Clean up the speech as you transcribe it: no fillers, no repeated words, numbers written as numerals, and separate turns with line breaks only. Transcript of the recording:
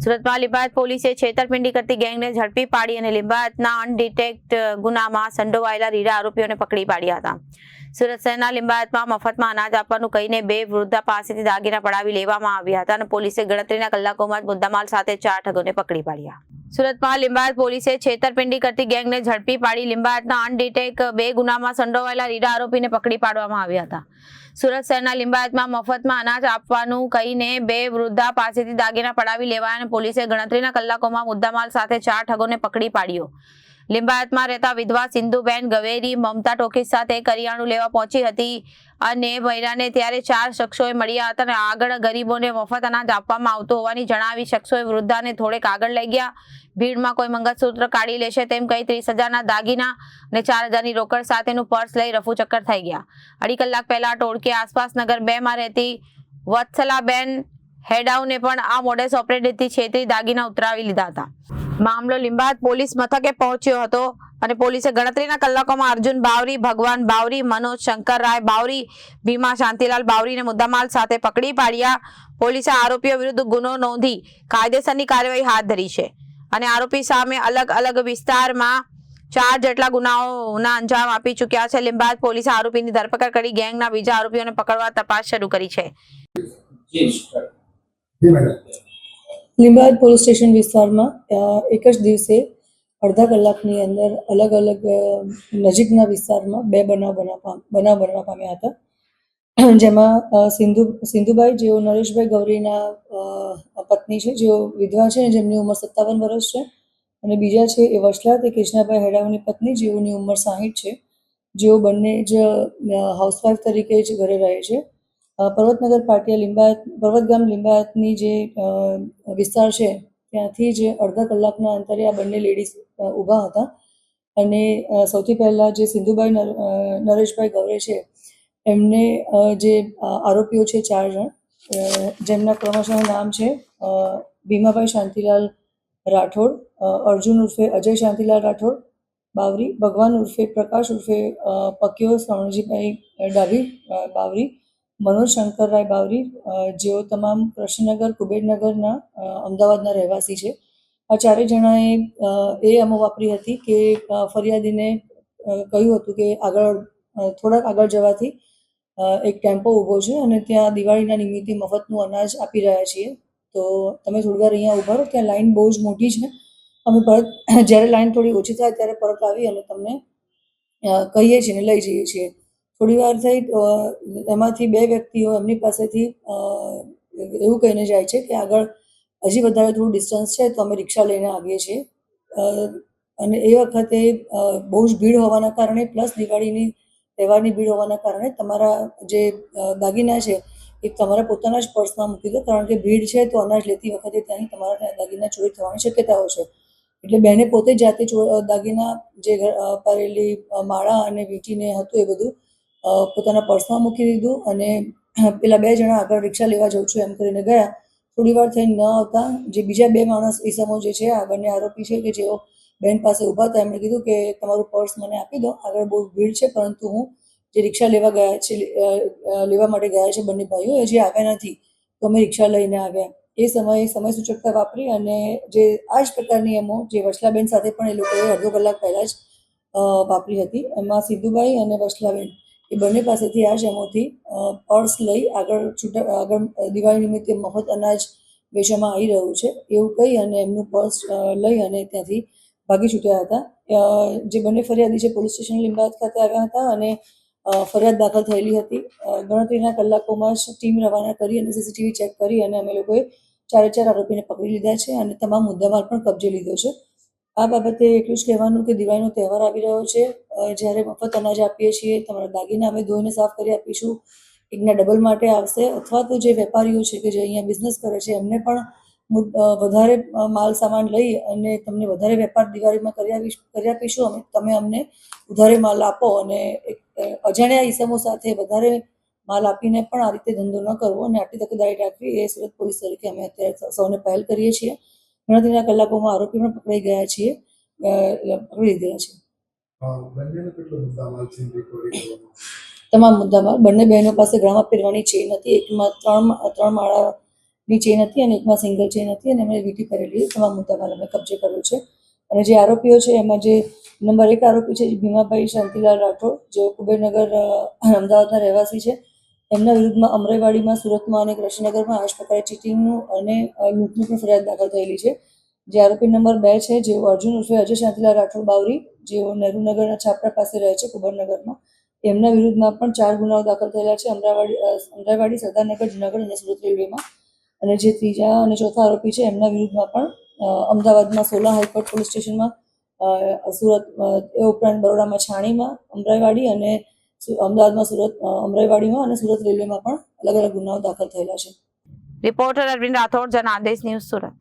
સુરતમાં લીંબાયત પોલીસે છેતરપિંડી કરતી ગેંગને ઝડપી પાડી અને લીંબાયતના અનડિટેક્ટ ગુનામાં સંડોવાયેલા રીડા આરોપીઓને પકડી પાડ્યા હતા. સુરત શહેરના લીંબાયતમાં મફતમાં અનાજ આપવાનું કહીને બે વૃદ્ધા પાસેથી દાગીના પડાવી લેવામાં આવ્યા હતા અને પોલીસે ગણતરીના કલાકોમાં જ મુદ્દામાલ સાથે 4 ઠગોને પકડી પાડ્યા. સુરતમાં લીંબાયત પોલીસે છેતરપિંડી કરતી ગેંગને ઝડપી પાડી લીંબાયતના અનડિટેક્ટ 2 ગુનામાં સંડોવાયેલા રીડા આરોપીને પકડી પાડવામાં આવ્યા હતા. સુરત શહેરના લીંબાયતમાં મફતમાં અનાજ આપવાનું કહીને બે વૃદ્ધા પાસેથી દાગીના પડાવી લેવાયા અને પોલીસે ગણતરીના કલાકોમાં મુદ્દામાલ સાથે 4 ઠગોને પકડી પાડ્યો. લીંબાયતમાં રહેતા વિધવા સિંધુબેન ઝવેરી મમતા ટોકીઝ સાથે કરિયાણું લેવા પહોંચી હતી અને મહિલાને ત્યારે 4 શખ્સોએ મળ્યા હતા અને આગળ ગરીબોને મફત અનાજ આપવામાં આવતું હોવાની જણાવી શખ્સોએ વૃદ્ધાને થોડેક આગળ લઈ ગયા. ભીડમાં કોઈ મંગળસૂત્ર કાઢી લેશે તેમ કહી 30,000ના દાગીના અને 4,000ની રોકડ સાથેનું પર્સ લઈ રફુચક્કર થઈ ગયા. 2.5 કલાક પહેલા ટોળકીએ આસપાસ નગર 2માં રહેતી વત્સલાબેન હેડાઉને પણ આ મોડેસ ઓપરેન્ડીથી છેતરી દાગીના ઉતરાવી લીધા હતા. મામલો લીંબાયત પોલીસ મથકે પહોંચ્યો હતો અને પોલીસે ગણતરીના કલાકોમાં અર્જુન બાવરી, ભગવાન બાવરી, મનોજ શંકરરાય બાવરી, ભીમા શાંતિલાલ બાવરીને મુદ્દામાલ સાથે પકડી પાડ્યા. પોલીસે આરોપીઓ વિરુદ્ધ ગુનો નોંધી કાયદેસરની કાર્યવાહી હાથ ધરી છે અને આરોપી સામે અલગ અલગ વિસ્તારમાં 4 જેટલા ગુનાઓના અંજામ આપી ચૂક્યા છે. લીંબાયત પોલીસે આરોપીની ધરપકડ કરી ગેંગના બીજા આરોપીઓને પકડવા તપાસ શરૂ કરી છે.
લીંબાયત પોલીસ સ્ટેશન વિસ્તારમાં એક જ દિવસે અડધા કલાકની અંદર અલગ અલગ નજીકના વિસ્તારમાં 2 બનાવ બનવા પામ્યા હતા. જેમાં સિંધુબાઈ જેઓ નરેશભાઈ ગૌરીના પત્ની છે, જેઓ વિધવા છે, જેમની ઉંમર 57 વર્ષ છે, અને બીજા છે એ વસલા તે કૃષ્ણાભાઈ હેડાઉની પત્ની જેઓની ઉંમર 60 છે, જેઓ બંને જ હાઉસવાઇફ તરીકે જ ઘરે રહે છે. પર્વતનગર પાટિયા લીંબાયત પર્વતગામ લીંબાયતની જે વિસ્તાર છે ત્યાંથી જ અડધા કલાકના અંતરે આ બંને લેડીઝ ઊભા હતા અને સૌથી પહેલાં જે સિંધુબાઈ નરેશભાઈ ગૌરે છે એમને જે આરોપીઓ છે 4 જણ, જેમના ક્રમશઃ નામ છે ભીમાભાઈ શાંતિલાલ રાઠોડ, અર્જુન ઉર્ફે અજય શાંતિલાલ રાઠોડ બાવરી, ભગવાન ઉર્ફે પ્રકાશ ઉર્ફે પક્યો શ્રવણજીભાઈ ડાભી બાવરી, મનોજ શંકરરાય બાવરી, જેઓ તમામ કૃષ્ણનગર કુબેરનગરના અમદાવાદના રહેવાસી છે. આ 4 જણાએ એ અમો વાપરી હતી કે ફરિયાદીને કહ્યું હતું કે થોડાક આગળ જવાથી એક ટેમ્પો ઊભો છે અને ત્યાં દિવાળીના નિમિત્તે મફતનું અનાજ આપી રહ્યા છીએ, તો તમે થોડી વાર અહીંયા ઊભા રહો, ત્યાં લાઈન બહુ જ મોટી છે, અમે પરત જ્યારે લાઈન થોડી ઓછી થાય ત્યારે પરત આવી અને તમને કહીએ છીએ ને લઈ જઈએ છીએ. થોડી વાર થઈ એમાંથી 2 વ્યક્તિઓ એમની પાસેથી એવું કહીને જાય છે કે આગળ હજી વધારે થોડું ડિસ્ટન્સ છે તો અમે રિક્ષા લઈને આવીએ છીએ, અને એ વખતે બહુ જ ભીડ હોવાના કારણે પ્લસ દિવાળીની તહેવારની ભીડ હોવાના કારણે તમારા જે દાગીના છે એ તમારા પોતાના જ પર્સમાં મૂકી દો, કારણ કે ભીડ છે તો અનાજ લેતી વખતે ત્યાંથી તમારા દાગીના ચોરી થવાની શક્યતાઓ છે. એટલે બહેને પોતે જાતે દાગીના જે પહેરેલી માળા અને વીંટીને હતું એ બધું પોતાના પર્સમાં મૂકી દીધું અને પેલા 2 જણા આગળ રિક્ષા લેવા જાઉં છું એમ કરીને ગયા. થોડી વાર થઈને ન આવતા જે બીજા 2 ઈસમો જે છે આ બંને આરોપી છે કે જેઓ બહેન પાસે ઊભા હતા, એમણે કીધું કે તમારું પર્સ મને આપી દો, આગળ બહુ ભીડ છે, પરંતુ હું જે રિક્ષા લેવા માટે ગયા છે બંને ભાઈઓ એ જે આવ્યા નથી તો અમે રિક્ષા લઈને આવ્યા. એ સમયે સમય સૂચકતા વાપરી અને જે આ જ પ્રકારની એમો જે વસલાબેન સાથે પણ એ લોકોએ અડધો કલાક પહેલાં જ વાપરી હતી, એમાં સિદ્ધુબાઈ અને વસલાબેન એ બંને પાસેથી આ જ એમોથી પર્સ લઈ આગળ દિવાળી નિમિત્તે મફત અનાજ વેચવામાં આવી રહ્યું છે એવું કહી અને એમનું પર્સ લઈ અને ત્યાંથી ભાગી છૂટ્યા હતા. જે બંને ફરિયાદી છે પોલીસ સ્ટેશન લીંબાયત ખાતે આવ્યા હતા અને ફરિયાદ દાખલ થયેલી હતી. ગણતરીના કલાકોમાં જ ટીમ રવાના કરી અને સીસીટીવી ચેક કરી અને અમે લોકોએ 4 આરોપીને પકડી લીધા છે અને તમામ મુદ્દામાલ પણ કબજે લીધો છે. આ બાબતે એટલું જ કહેવાનું કે દિવાળીનો તહેવાર આવી રહ્યો છે, જ્યારે મફત અનાજ આપીએ છીએ તમારા દાગીના અમે ધોઈને સાફ કરી આપીશું, એકના ડબલ માટે આવશે, અથવા તો જે વેપારીઓ છે કે જે અહીંયા બિઝનેસ કરે છે એમને પણ વધારે માલ સામાન લઈ અને તમને વધારે વેપાર દિવાળીમાં કરી આપીશું. તમે અમને ઉધારે માલ આપો અને અજાણ્યા ઈસમો સાથે વધારે માલ આપીને પણ આ રીતે ધંધો ન કરવો અને આટલી તકેદારી રાખવી એ સુરત પોલીસ તરીકે અમે અત્યારે સૌને પહેલ કરીએ છીએ. ગણતરીના કલાકોમાં આરોપી પણ પકડાઈ ગયા છીએ, પકડી લીધેલા છે. તમામ મુદ્દામાલ બંને બહેનો પાસે ગળામાં પહેરવાની ચેઇન હતી, એકમાં 3 માળા ની ચેન હતી અને એકમાં સિંગલ ચેન હતી અને એમણે વીંટી કરેલી તમામ મુદ્દામાલ અમે કબજે કર્યો છે. અને જે આરોપીઓ છે એમાં જે નંબર 1 આરોપી છે ભીમાભાઈ શાંતિલાલ રાઠોડ, જેઓ કુબેરનગર અમદાવાદના રહેવાસી છે. એમના વિરુદ્ધમાં અમરાઈવાડીમાં, સુરતમાં અને કૃષ્ણનગરમાં આ જ પ્રકારે ચીટિંગનું અને લૂંટની પણ ફરિયાદ દાખલ થયેલી છે. જે આરોપી નંબર 2 છે, જેઓ અર્જુન ઉર્ફે અજય શાંતિલાલ રાઠોડ બાવરી, જેઓ નહેરુનગરના છાપરા પાસે રહે છે કુબેરનગરમાં, એમના વિરુદ્ધમાં પણ 4 ગુનાઓ દાખલ થયેલા છે અમરાઈવાડી, સરદારનગર, જુનાગઢ અને સુરત રેલવેમાં. અને જે ત્રીજા અને ચોથા આરોપી છે એમના વિરુદ્ધમાં પણ અમદાવાદમાં સોલા હાઈકોર્ટ પોલીસ સ્ટેશનમાં, સુરત એ ઉપરાંત બરોડામાં છાણીમાં, અમરાઈવાડી અને અમદાવાદમાં અમરાઈવાડીમાં અને સુરત રેલવેમાં પણ અલગ અલગ ગુનાઓ દાખલ થયેલા છે.
Reporter Arvind Rathod, Janadesh news, Surat.